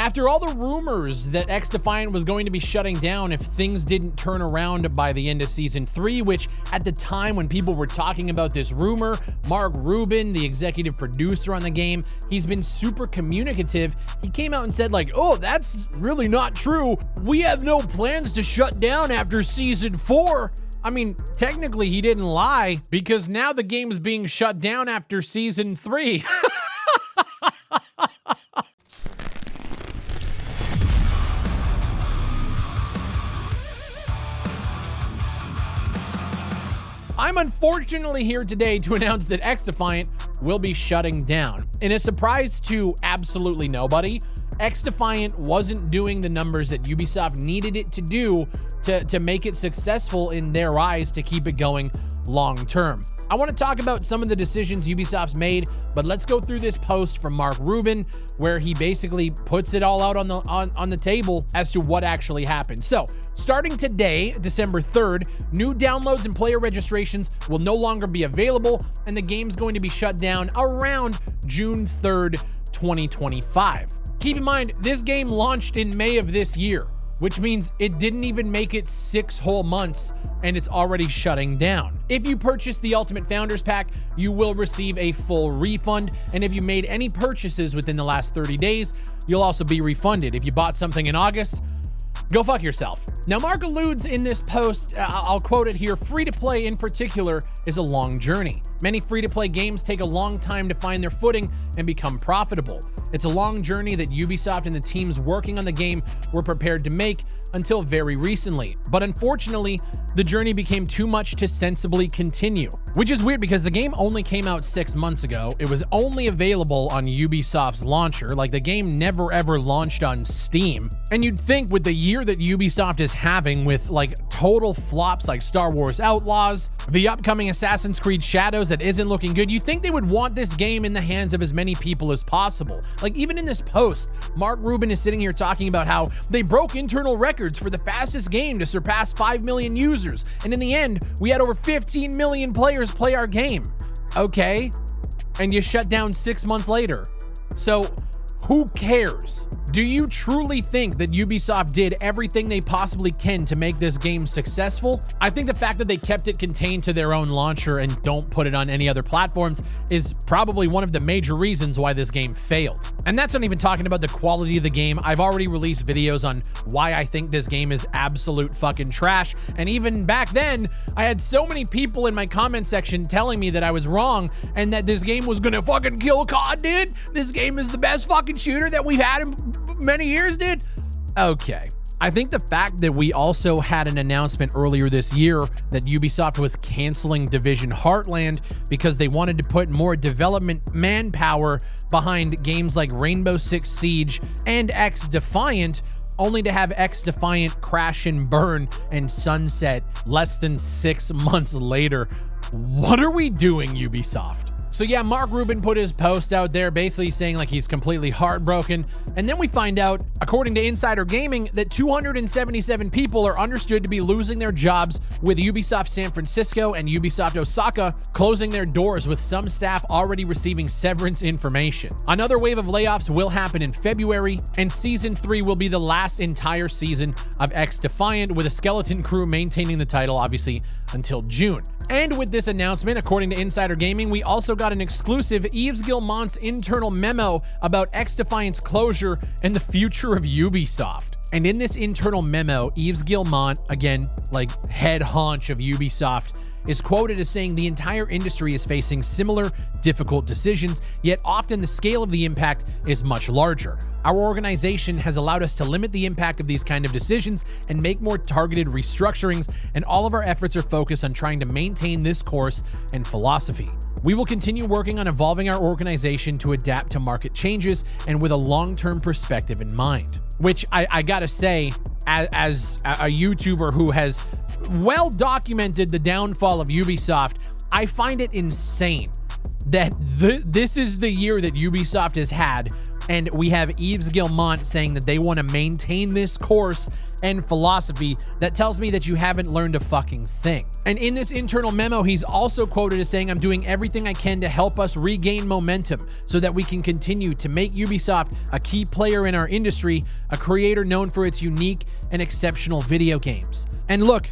After all the rumors that XDefiant was going to be shutting down if things didn't turn around by the end of Season 3, which at the time when people were talking about this rumor, Mark Rubin, the executive producer on the game, he's been super communicative. He came out and said like, oh, that's really not true. We have no plans to shut down after Season 4. I mean, technically he didn't lie because now the game's being shut down after Season 3. I'm unfortunately here today to announce that XDefiant will be shutting down. In a surprise to absolutely nobody, XDefiant wasn't doing the numbers that Ubisoft needed it to do to make it successful in their eyes to keep it going long term. I want to talk about some of the decisions Ubisoft's made, but let's go through this post from Mark Rubin where he basically puts it all out on the table as to what actually happened. So, starting today, December 3rd, new downloads and player registrations will no longer be available, and the game's going to be shut down around June 3rd, 2025. Keep in mind, this game launched in May of this year, which means it didn't even make it 6 whole months and it's already shutting down. If you purchase the Ultimate Founders Pack, you will receive a full refund, and if you made any purchases within the last 30 days, you'll also be refunded. If you bought something in August, go fuck yourself. Now, Mark alludes in this post, I'll quote it here, free-to-play in particular is a long journey. Many free-to-play games take a long time to find their footing and become profitable. It's a long journey that Ubisoft and the teams working on the game were prepared to make until very recently. But unfortunately, the journey became too much to sensibly continue. Which is weird because the game only came out 6 months ago. It was only available on Ubisoft's launcher. Like, the game never ever launched on Steam. And you'd think with the year that Ubisoft is having with like total flops like Star Wars Outlaws, the upcoming Assassin's Creed Shadows that isn't looking good, you'd think they would want this game in the hands of as many people as possible. Like, even in this post, Mark Rubin is sitting here talking about how they broke internal records for the fastest game to surpass 5 million users. And in the end, we had over 15 million players play our game. Okay. And you shut down 6 months later. So who cares? Do you truly think that Ubisoft did everything they possibly can to make this game successful? I think the fact that they kept it contained to their own launcher and don't put it on any other platforms is probably one of the major reasons why this game failed. And that's not even talking about the quality of the game. I've already released videos on why I think this game is absolute fucking trash. And even back then, I had so many people in my comment section telling me that I was wrong and that this game was gonna fucking kill COD, dude. This game is the best fucking shooter that we've had in many years, dude. Okay. I think the fact that we also had an announcement earlier this year that Ubisoft was canceling Division Heartland because they wanted to put more development manpower behind games like Rainbow Six Siege and XDefiant, only to have XDefiant crash and burn and sunset less than 6 months later. What are we doing, Ubisoft? So yeah, Mark Rubin put his post out there basically saying like he's completely heartbroken. And then we find out, according to Insider Gaming, that 277 people are understood to be losing their jobs, with Ubisoft San Francisco and Ubisoft Osaka closing their doors, with some staff already receiving severance information. Another wave of layoffs will happen in February, and Season 3 will be the last entire season of XDefiant, with a skeleton crew maintaining the title, obviously, until June. And with this announcement, according to Insider Gaming, we also got an exclusive Yves Guillemot's internal memo about XDefiant's closure and the future of Ubisoft. And in this internal memo, Yves Guillemot, again, like head honch of Ubisoft, is quoted as saying the entire industry is facing similar difficult decisions, yet often the scale of the impact is much larger. Our organization has allowed us to limit the impact of these kind of decisions and make more targeted restructurings, and all of our efforts are focused on trying to maintain this course and philosophy. We will continue working on evolving our organization to adapt to market changes and with a long-term perspective in mind. Which I gotta say, as a YouTuber who has well documented the downfall of Ubisoft, I find it insane that this is the year that Ubisoft has had And we have Yves Guillemot saying that they want to maintain this course and philosophy. That tells me that you haven't learned a fucking thing. And in this internal memo, he's also quoted as saying, "I'm doing everything I can to help us regain momentum so that we can continue to make Ubisoft a key player in our industry, a creator known for its unique and exceptional video games." And look,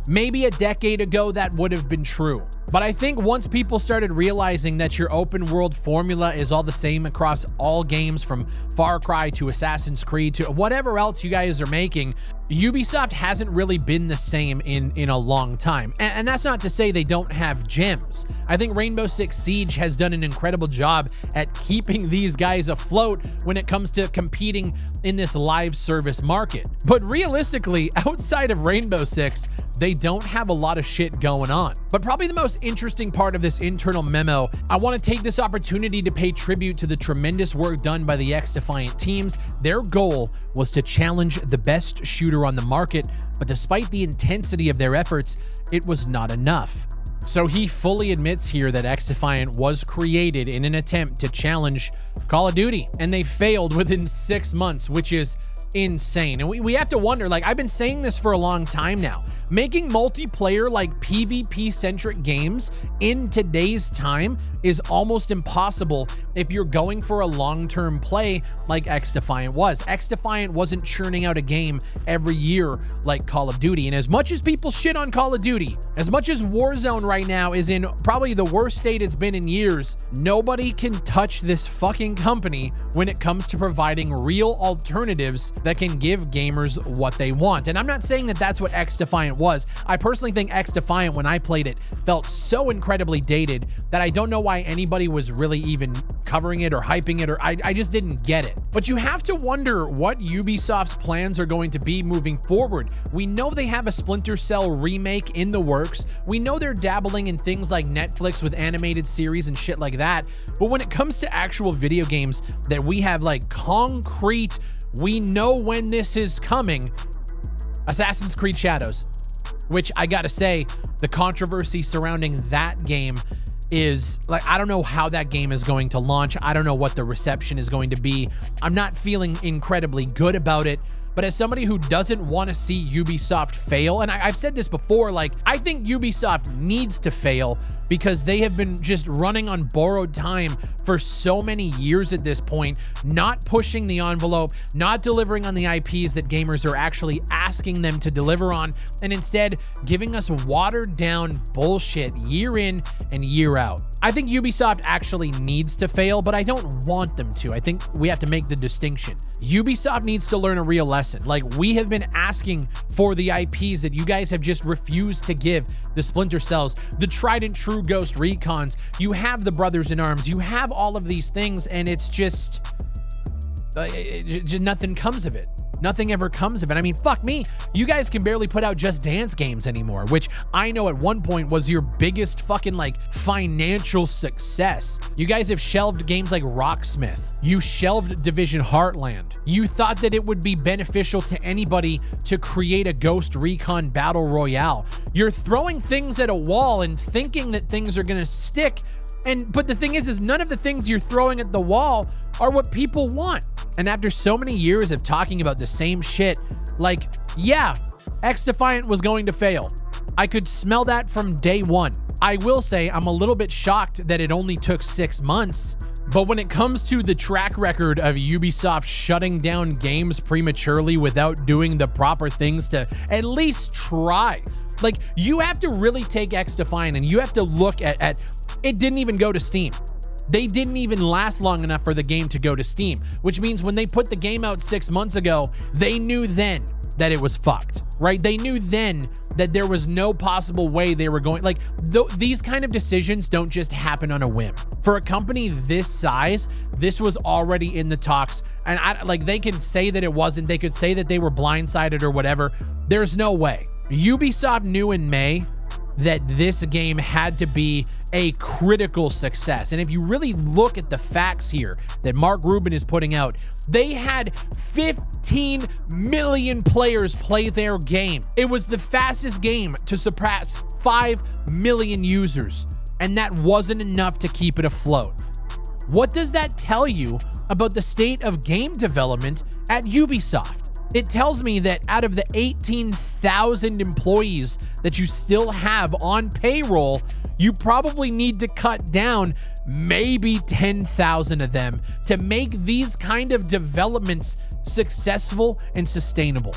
maybe a decade ago that would have been true. But I think once people started realizing that your open world formula is all the same across all games, from Far Cry to Assassin's Creed to whatever else you guys are making, Ubisoft hasn't really been the same in a long time. And that's not to say they don't have gems. I think Rainbow Six Siege has done an incredible job at keeping these guys afloat when it comes to competing in this live service market. But realistically, outside of Rainbow Six, they don't have a lot of shit going on. But probably the most interesting part of this internal memo, I want to take this opportunity to pay tribute to the tremendous work done by the XDefiant teams. Their goal was to challenge the best shooter on the market, but despite the intensity of their efforts, it was not enough. So he fully admits here that XDefiant was created in an attempt to challenge Call of Duty, and they failed within 6 months, which is insane. And we have to wonder, like, I've been saying this for a long time now, making multiplayer, like PvP centric games in today's time is almost impossible if you're going for a long-term play like XDefiant was. XDefiant wasn't churning out a game every year like Call of Duty. And as much as people shit on Call of Duty, as much as Warzone right now is in probably the worst state it's been in years, nobody can touch this fucking company when it comes to providing real alternatives that can give gamers what they want. And I'm not saying that that's what XDefiant was. I personally think XDefiant, when I played it, felt so incredibly dated that I don't know why anybody was really even covering it or hyping it, or I just didn't get it. But you have to wonder what Ubisoft's plans are going to be moving forward. We know they have a Splinter Cell remake in the works. We know they're dabbling in things like Netflix with animated series and shit like that. But when it comes to actual video games that we have like concrete, we know when this is coming, Assassin's Creed Shadows, which I gotta say, the controversy surrounding that game is like, I don't know how that game is going to launch. I don't know what the reception is going to be. I'm not feeling incredibly good about it. But as somebody who doesn't want to see Ubisoft fail, and I've said this before, like, I think Ubisoft needs to fail because they have been just running on borrowed time for so many years at this point, not pushing the envelope, not delivering on the IPs that gamers are actually asking them to deliver on, and instead giving us watered down bullshit year in and year out. I think Ubisoft actually needs to fail, but I don't want them to. I think we have to make the distinction. Ubisoft needs to learn a real lesson. Like, we have been asking for the IPs that you guys have just refused to give. The Splinter Cells, the tried and true Ghost Recons, you have the Brothers in Arms, you have all of these things, and it's just nothing comes of it. Nothing ever comes of it. I mean, fuck me. You guys can barely put out Just Dance games anymore, which I know at one point was your biggest fucking like financial success. You guys have shelved games like Rocksmith. You shelved Division Heartland. You thought that it would be beneficial to anybody to create a Ghost Recon Battle Royale. You're throwing things at a wall and thinking that things are gonna stick. But the thing is none of the things you're throwing at the wall are what people want. And after so many years of talking about the same shit, like, yeah, XDefiant was going to fail. I could smell that from day one. I will say I'm a little bit shocked that it only took 6 months. But when it comes to the track record of Ubisoft shutting down games prematurely without doing the proper things to at least try, like, you have to really take XDefiant and you have to look at it didn't even go to Steam. They didn't even last long enough for the game to go to Steam, which means when they put the game out 6 months ago, they knew then that it was fucked, right? They knew then that there was no possible way they were going, like, these kind of decisions don't just happen on a whim. For a company this size, this was already in the talks, and like, they can say that it wasn't, they could say that they were blindsided or whatever. There's no way. Ubisoft knew in May that this game had to be a critical success. And if you really look at the facts here that Mark Rubin is putting out, they had 15 million players play their game. It was the fastest game to surpass 5 million users, and that wasn't enough to keep it afloat. What does that tell you about the state of game development at Ubisoft. It tells me that out of the 18,000 employees that you still have on payroll, you probably need to cut down maybe 10,000 of them to make these kind of developments successful and sustainable.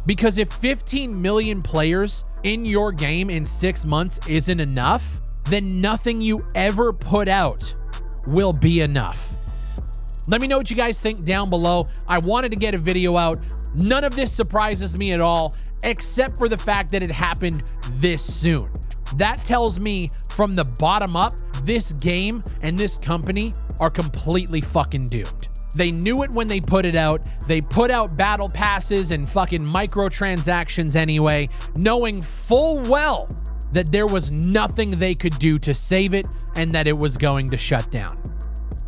Because if 15 million players in your game in 6 months isn't enough, then nothing you ever put out will be enough. Let me know what you guys think down below. I wanted to get a video out. None of this surprises me at all, except for the fact that it happened this soon. That tells me from the bottom up, this game and this company are completely fucking doomed. They knew it when they put it out. They put out battle passes and fucking microtransactions anyway, knowing full well that there was nothing they could do to save it and that it was going to shut down.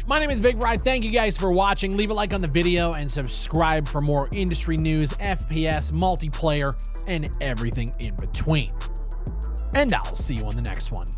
My name is BigFry. Thank you guys for watching. Leave a like on the video and subscribe for more industry news, FPS, multiplayer, and everything in between. And I'll see you on the next one.